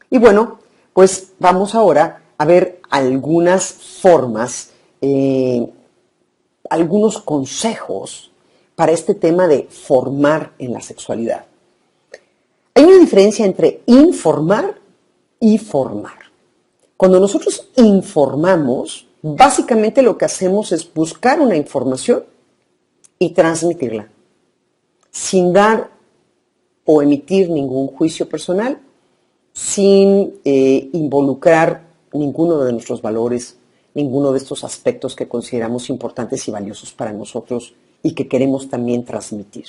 Y bueno, pues vamos ahora a ver algunas formas, algunos consejos para este tema de formar en la sexualidad. Hay una diferencia entre informar y formar. Cuando nosotros informamos, básicamente lo que hacemos es buscar una información y transmitirla, sin dar o emitir ningún juicio personal, sin involucrar ninguno de nuestros valores, ninguno de estos aspectos que consideramos importantes y valiosos para nosotros y que queremos también transmitir.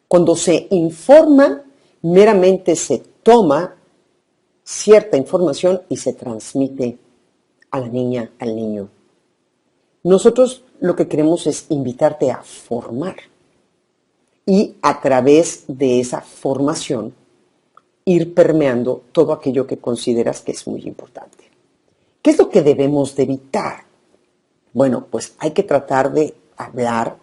Cuando se informa, meramente se toma cierta información y se transmite a la niña, al niño. Nosotros lo que queremos es invitarte a formar y a través de esa formación ir permeando todo aquello que consideras que es muy importante. ¿Qué es lo que debemos de evitar? Bueno, pues hay que tratar de hablar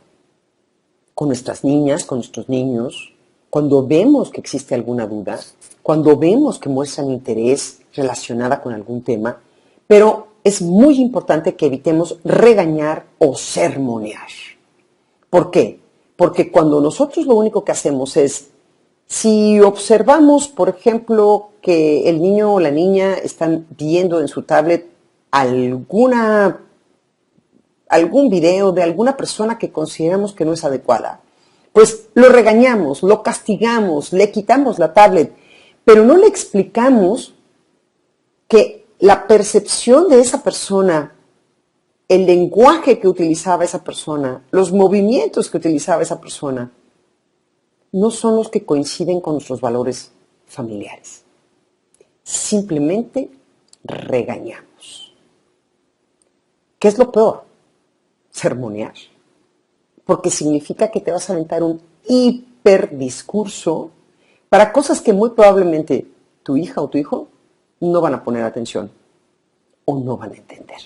con nuestras niñas, con nuestros niños, cuando vemos que existe alguna duda, cuando vemos que muestran interés relacionada con algún tema, pero es muy importante que evitemos regañar o sermonear. ¿Por qué? Porque cuando nosotros lo único que hacemos es, si observamos, por ejemplo, que el niño o la niña están viendo en su tablet algún video de alguna persona que consideramos que no es adecuada, pues lo regañamos, lo castigamos, le quitamos la tablet, pero no le explicamos que la percepción de esa persona, el lenguaje que utilizaba esa persona, los movimientos que utilizaba esa persona, no son los que coinciden con nuestros valores familiares. Simplemente regañamos. ¿Qué es lo peor? Sermonear. Porque significa que te vas a aventar un hiperdiscurso para cosas que muy probablemente tu hija o tu hijo no van a poner atención o no van a entender.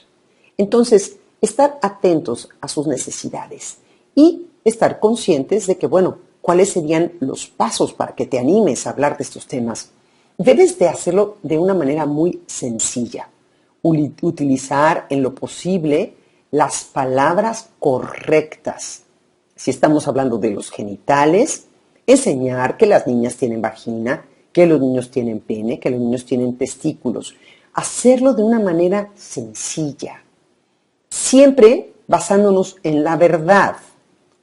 Entonces, estar atentos a sus necesidades y estar conscientes de que, bueno, cuáles serían los pasos para que te animes a hablar de estos temas. Debes de hacerlo de una manera muy sencilla. Utilizar en lo posible las palabras correctas. Si estamos hablando de los genitales, enseñar que las niñas tienen vagina, que los niños tienen pene, que los niños tienen testículos. Hacerlo de una manera sencilla. Siempre basándonos en la verdad.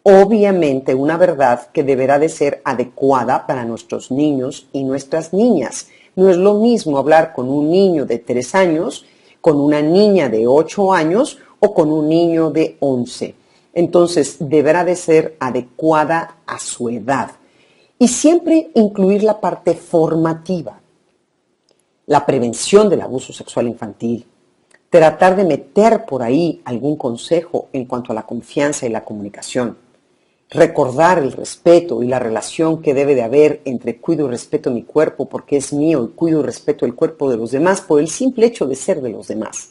Obviamente una verdad que deberá de ser adecuada para nuestros niños y nuestras niñas. No es lo mismo hablar con un niño de 3 años, con una niña de 8 años o con un niño de 11. Entonces deberá de ser adecuada a su edad. Y siempre incluir la parte formativa, la prevención del abuso sexual infantil, tratar de meter por ahí algún consejo en cuanto a la confianza y la comunicación, recordar el respeto y la relación que debe de haber entre cuido y respeto mi cuerpo porque es mío y cuido y respeto el cuerpo de los demás por el simple hecho de ser de los demás.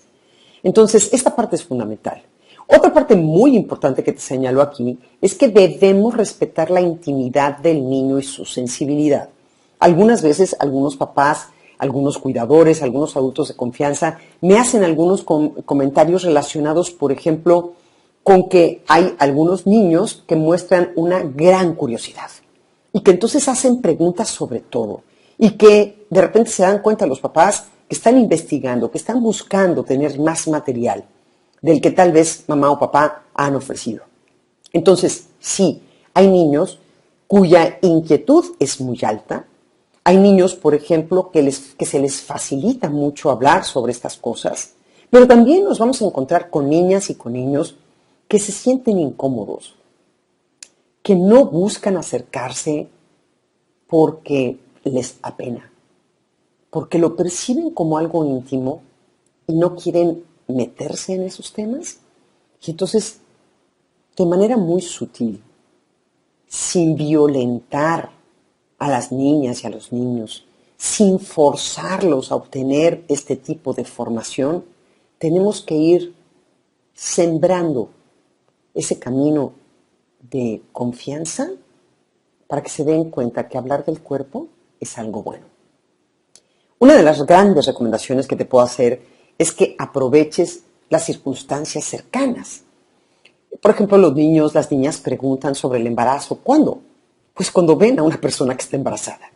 Entonces, esta parte es fundamental. Otra parte muy importante que te señalo aquí es que debemos respetar la intimidad del niño y su sensibilidad. Algunas veces, algunos papás, algunos cuidadores, algunos adultos de confianza me hacen algunos comentarios relacionados, por ejemplo, con que hay algunos niños que muestran una gran curiosidad y que entonces hacen preguntas sobre todo y que de repente se dan cuenta los papás que están investigando, que están buscando tener más material del que tal vez mamá o papá han ofrecido. Entonces, sí, hay niños cuya inquietud es muy alta. Hay niños, por ejemplo, que se les facilita mucho hablar sobre estas cosas, pero también nos vamos a encontrar con niñas y con niños que se sienten incómodos, que no buscan acercarse porque les apena, porque lo perciben como algo íntimo y no quieren meterse en esos temas. Y entonces, de manera muy sutil, sin violentar a las niñas y a los niños, sin forzarlos a obtener este tipo de formación, tenemos que ir sembrando ese camino de confianza para que se den cuenta que hablar del cuerpo es algo bueno. Una de las grandes recomendaciones que te puedo hacer es que aproveches las circunstancias cercanas. Por ejemplo, los niños, las niñas preguntan sobre el embarazo. ¿Cuándo? Pues cuando ven a una persona que está embarazada.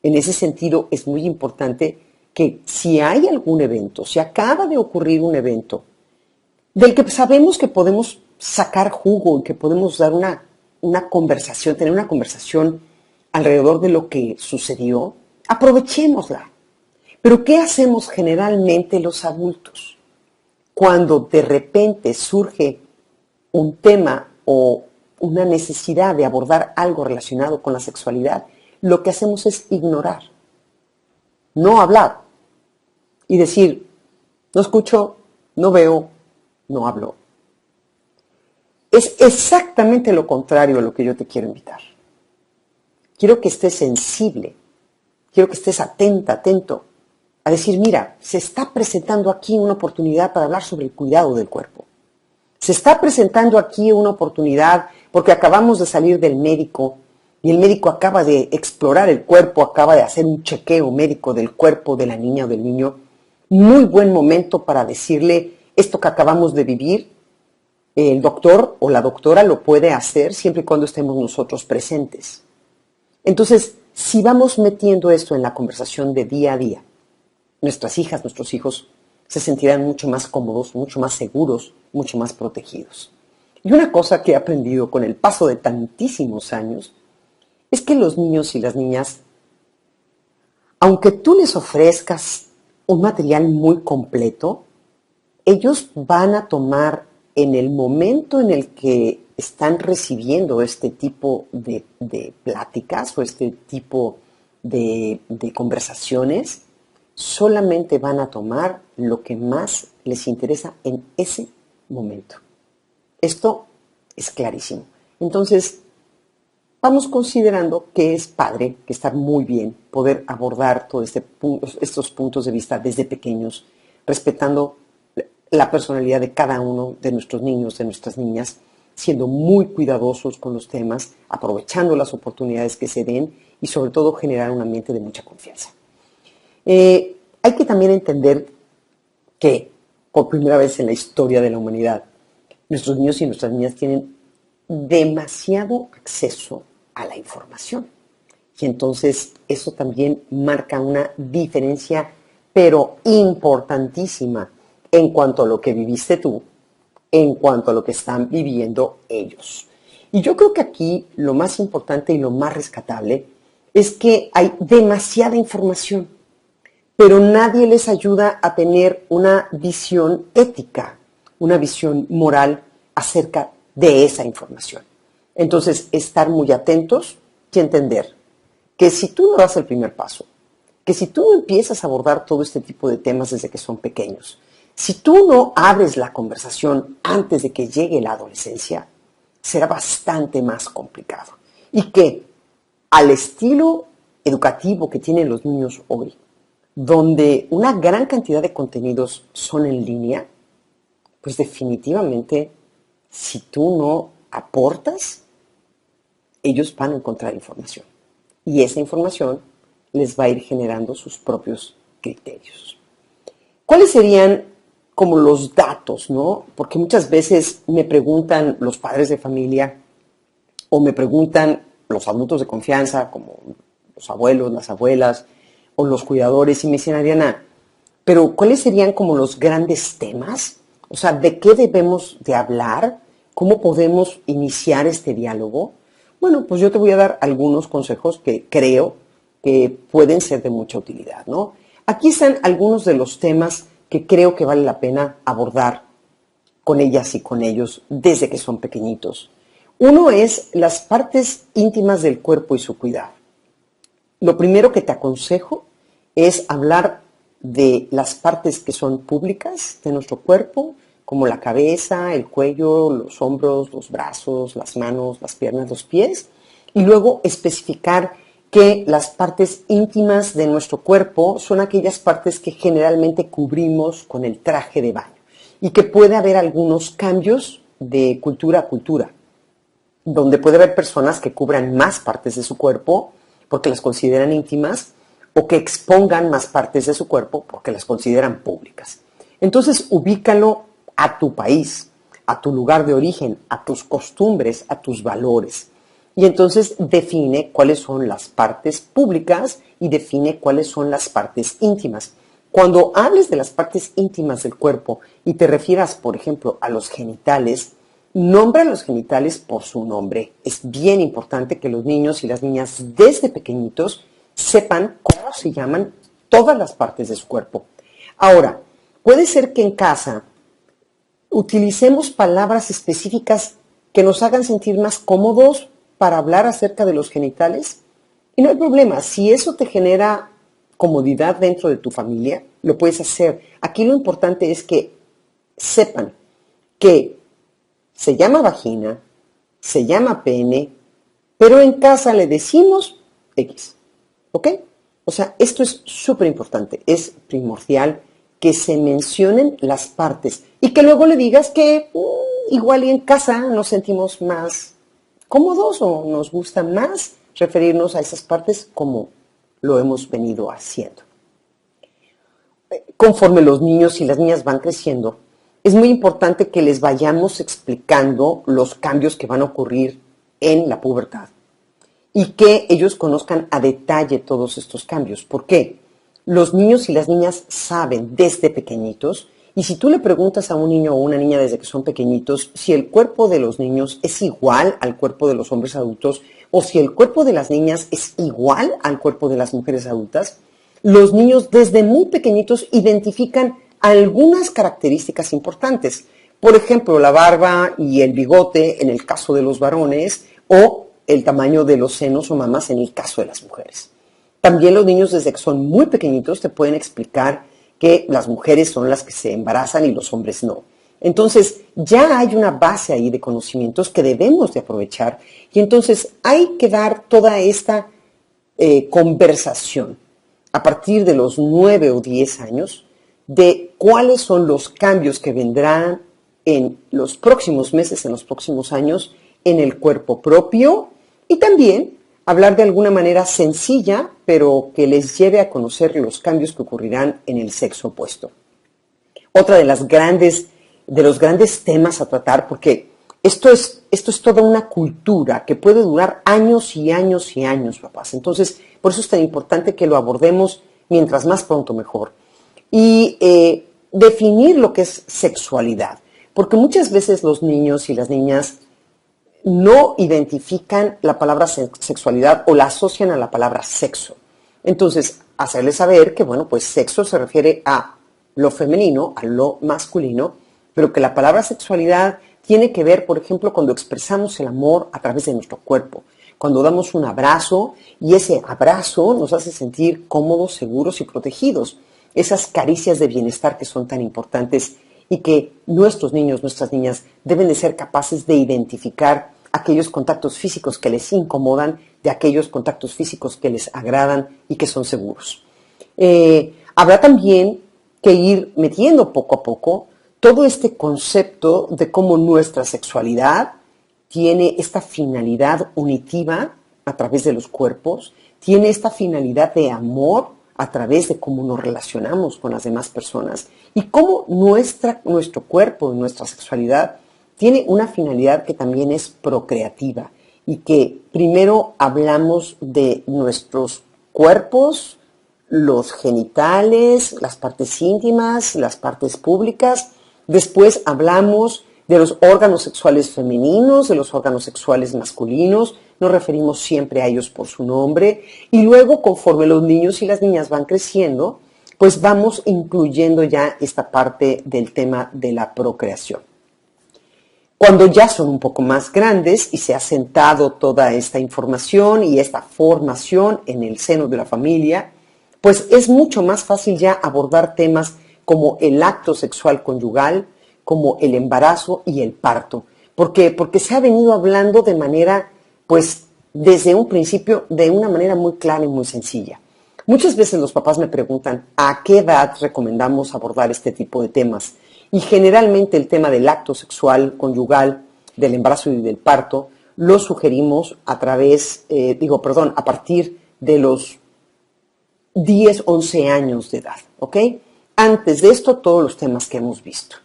En ese sentido, es muy importante que si hay algún evento, si acaba de ocurrir un evento del que sabemos que podemos sacar jugo y que podemos dar una conversación, tener una conversación alrededor de lo que sucedió, aprovechémosla. Pero ¿qué hacemos generalmente los adultos? Cuando de repente surge un tema o una necesidad de abordar algo relacionado con la sexualidad, lo que hacemos es ignorar, no hablar y decir, no escucho, no veo, no hablo. Es exactamente lo contrario a lo que yo te quiero invitar. Quiero que estés sensible, quiero que estés atenta, atento, a decir, mira, se está presentando aquí una oportunidad para hablar sobre el cuidado del cuerpo. Se está presentando aquí una oportunidad porque acabamos de salir del médico y el médico acaba de explorar el cuerpo, acaba de hacer un chequeo médico del cuerpo de la niña o del niño. Muy buen momento para decirle esto que acabamos de vivir. El doctor o la doctora lo puede hacer siempre y cuando estemos nosotros presentes. Entonces, si vamos metiendo esto en la conversación de día a día, nuestras hijas, nuestros hijos se sentirán mucho más cómodos, mucho más seguros, mucho más protegidos. Y una cosa que he aprendido con el paso de tantísimos años es que los niños y las niñas, aunque tú les ofrezcas un material muy completo, ellos van a tomar en el momento en el que están recibiendo este tipo de pláticas o este tipo de conversaciones, solamente van a tomar lo que más les interesa en ese momento. Esto es clarísimo. Entonces, vamos considerando que es padre, que está muy bien poder abordar todos estos puntos de vista desde pequeños, respetando la personalidad de cada uno de nuestros niños, de nuestras niñas, siendo muy cuidadosos con los temas, aprovechando las oportunidades que se den y sobre todo generar un ambiente de mucha confianza. Hay que también entender que por primera vez en la historia de la humanidad, nuestros niños y nuestras niñas tienen demasiado acceso a la información. Y entonces eso también marca una diferencia, pero importantísima, en cuanto a lo que viviste tú, en cuanto a lo que están viviendo ellos. Y yo creo que aquí lo más importante y lo más rescatable es que hay demasiada información, pero nadie les ayuda a tener una visión ética, una visión moral acerca de esa información. Entonces, estar muy atentos y entender que si tú no das el primer paso, que si tú no empiezas a abordar todo este tipo de temas desde que son pequeños, si tú no abres la conversación antes de que llegue la adolescencia, será bastante más complicado. Y que al estilo educativo que tienen los niños hoy, donde una gran cantidad de contenidos son en línea, pues definitivamente, si tú no aportas, ellos van a encontrar información. Y esa información les va a ir generando sus propios criterios. ¿Cuáles serían como los datos, no? Porque muchas veces me preguntan los padres de familia o me preguntan los adultos de confianza, como los abuelos, las abuelas, o los cuidadores, y me dicen, Ariana, pero ¿cuáles serían como los grandes temas? O sea, ¿de qué debemos de hablar? ¿Cómo podemos iniciar este diálogo? Bueno, pues yo te voy a dar algunos consejos que creo que pueden ser de mucha utilidad, ¿no? Aquí están algunos de los temas que creo que vale la pena abordar con ellas y con ellos desde que son pequeñitos. Uno es las partes íntimas del cuerpo y su cuidado. Lo primero que te aconsejo es hablar de las partes que son públicas de nuestro cuerpo, como la cabeza, el cuello, los hombros, los brazos, las manos, las piernas, los pies, y luego especificar que las partes íntimas de nuestro cuerpo son aquellas partes que generalmente cubrimos con el traje de baño y que puede haber algunos cambios de cultura a cultura, donde puede haber personas que cubran más partes de su cuerpo porque las consideran íntimas, o que expongan más partes de su cuerpo porque las consideran públicas. Entonces, ubícalo a tu país, a tu lugar de origen, a tus costumbres, a tus valores. Y entonces define cuáles son las partes públicas y define cuáles son las partes íntimas. Cuando hables de las partes íntimas del cuerpo y te refieras, por ejemplo, a los genitales, nombra los genitales por su nombre. Es bien importante que los niños y las niñas desde pequeñitos sepan cómo se llaman todas las partes de su cuerpo. Ahora, puede ser que en casa utilicemos palabras específicas que nos hagan sentir más cómodos para hablar acerca de los genitales. Y no hay problema, si eso te genera comodidad dentro de tu familia, lo puedes hacer. Aquí lo importante es que sepan que se llama vagina, se llama pene, pero en casa le decimos X. ¿Ok? O sea, esto es súper importante, es primordial que se mencionen las partes y que luego le digas que igual y en casa nos sentimos más cómodos o nos gusta más referirnos a esas partes como lo hemos venido haciendo. Conforme los niños y las niñas van creciendo, es muy importante que les vayamos explicando los cambios que van a ocurrir en la pubertad y que ellos conozcan a detalle todos estos cambios. ¿Por qué? Los niños y las niñas saben desde pequeñitos, y si tú le preguntas a un niño o una niña desde que son pequeñitos si el cuerpo de los niños es igual al cuerpo de los hombres adultos o si el cuerpo de las niñas es igual al cuerpo de las mujeres adultas, los niños desde muy pequeñitos identifican algunas características importantes. Por ejemplo, la barba y el bigote en el caso de los varones o el tamaño de los senos o mamas en el caso de las mujeres. También los niños desde que son muy pequeñitos te pueden explicar que las mujeres son las que se embarazan y los hombres no. Entonces ya hay una base ahí de conocimientos que debemos de aprovechar y entonces hay que dar toda esta conversación a partir de los 9 o 10 años de cuáles son los cambios que vendrán en los próximos meses, en los próximos años, en el cuerpo propio y también hablar de alguna manera sencilla, pero que les lleve a conocer los cambios que ocurrirán en el sexo opuesto. Otra de los grandes temas a tratar, porque esto es toda una cultura que puede durar años y años y años, papás. Entonces, por eso es tan importante que lo abordemos mientras más pronto mejor. Y definir lo que es sexualidad, porque muchas veces los niños y las niñas no identifican la palabra sexualidad o la asocian a la palabra sexo. Entonces, hacerles saber que, bueno, pues sexo se refiere a lo femenino, a lo masculino, pero que la palabra sexualidad tiene que ver, por ejemplo, cuando expresamos el amor a través de nuestro cuerpo, cuando damos un abrazo y ese abrazo nos hace sentir cómodos, seguros y protegidos. Esas caricias de bienestar que son tan importantes y que nuestros niños, nuestras niñas deben de ser capaces de identificar aquellos contactos físicos que les incomodan de aquellos contactos físicos que les agradan y que son seguros. Habrá también que ir metiendo poco a poco todo este concepto de cómo nuestra sexualidad tiene esta finalidad unitiva a través de los cuerpos, tiene esta finalidad de amor a través de cómo nos relacionamos con las demás personas y cómo nuestro cuerpo, nuestra sexualidad, tiene una finalidad que también es procreativa y que primero hablamos de nuestros cuerpos, los genitales, las partes íntimas, las partes públicas, después hablamos de los órganos sexuales femeninos, de los órganos sexuales masculinos, nos referimos siempre a ellos por su nombre y luego conforme los niños y las niñas van creciendo, pues vamos incluyendo ya esta parte del tema de la procreación. Cuando ya son un poco más grandes y se ha sentado toda esta información y esta formación en el seno de la familia, pues es mucho más fácil ya abordar temas como el acto sexual conyugal, como el embarazo y el parto. ¿Por qué? Porque se ha venido hablando de manera, pues, desde un principio, de una manera muy clara y muy sencilla. Muchas veces los papás me preguntan, ¿a qué edad recomendamos abordar este tipo de temas? Y generalmente el tema del acto sexual conyugal, del embarazo y del parto, lo sugerimos a partir de los 10, 11 años de edad, ¿ok? Antes de esto, todos los temas que hemos visto.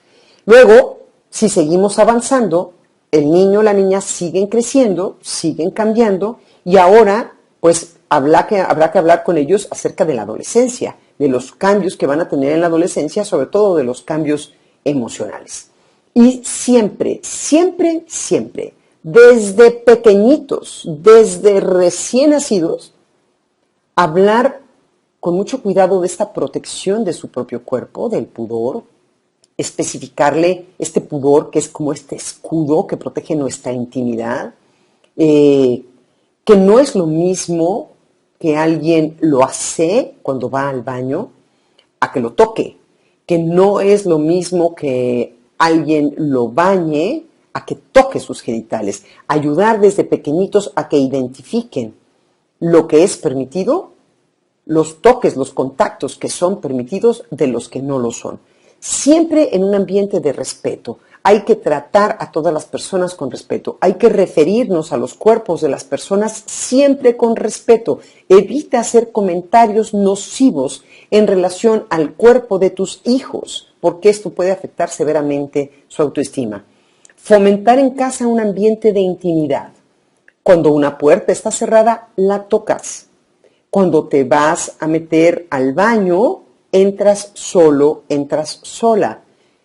Luego, si seguimos avanzando, el niño o la niña siguen creciendo, siguen cambiando, y ahora, pues, habrá que hablar con ellos acerca de la adolescencia, de los cambios que van a tener en la adolescencia, sobre todo de los cambios emocionales. Y siempre, siempre, siempre, desde pequeñitos, desde recién nacidos, hablar con mucho cuidado de esta protección de su propio cuerpo, del pudor, especificarle este pudor que es como este escudo que protege nuestra intimidad, que no es lo mismo que alguien lo hace cuando va al baño a que lo toque, que no es lo mismo que alguien lo bañe a que toque sus genitales. Ayudar desde pequeñitos a que identifiquen lo que es permitido, los toques, los contactos que son permitidos de los que no lo son. Siempre en un ambiente de respeto. Hay que tratar a todas las personas con respeto. Hay que referirnos a los cuerpos de las personas siempre con respeto. Evita hacer comentarios nocivos en relación al cuerpo de tus hijos, porque esto puede afectar severamente su autoestima. Fomentar en casa un ambiente de intimidad. Cuando una puerta está cerrada, la tocas. Cuando te vas a meter al baño, entras solo, entras sola.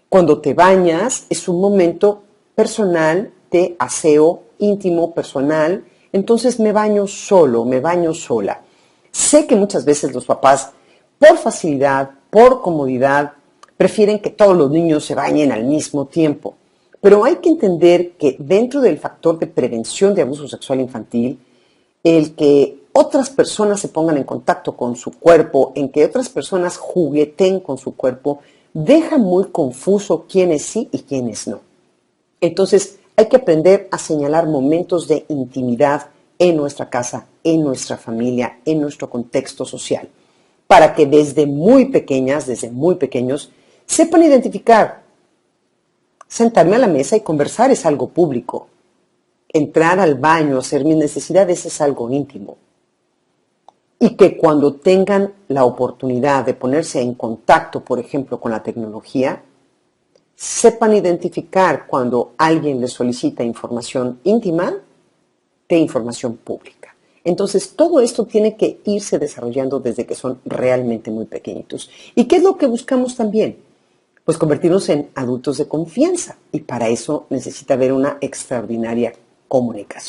Cuando te bañas, es un momento personal de aseo íntimo, personal. Entonces me baño solo, me baño sola. Sé que muchas veces los papás, por facilidad, por comodidad, prefieren que todos los niños se bañen al mismo tiempo. Pero hay que entender que dentro del factor de prevención de abuso sexual infantil, el que otras personas se pongan en contacto con su cuerpo, en que otras personas jugueten con su cuerpo, deja muy confuso quiénes sí y quiénes no. Entonces hay que aprender a señalar momentos de intimidad en nuestra casa, en nuestra familia, en nuestro contexto social, para que desde muy pequeñas, desde muy pequeños, sepan identificar. Sentarme a la mesa y conversar es algo público. Entrar al baño, hacer mis necesidades es algo íntimo. Y que cuando tengan la oportunidad de ponerse en contacto, por ejemplo, con la tecnología, sepan identificar cuando alguien les solicita información íntima de información pública. Entonces, todo esto tiene que irse desarrollando desde que son realmente muy pequeñitos. ¿Y qué es lo que buscamos también? Pues convertirnos en adultos de confianza. Y para eso necesita haber una extraordinaria comunicación.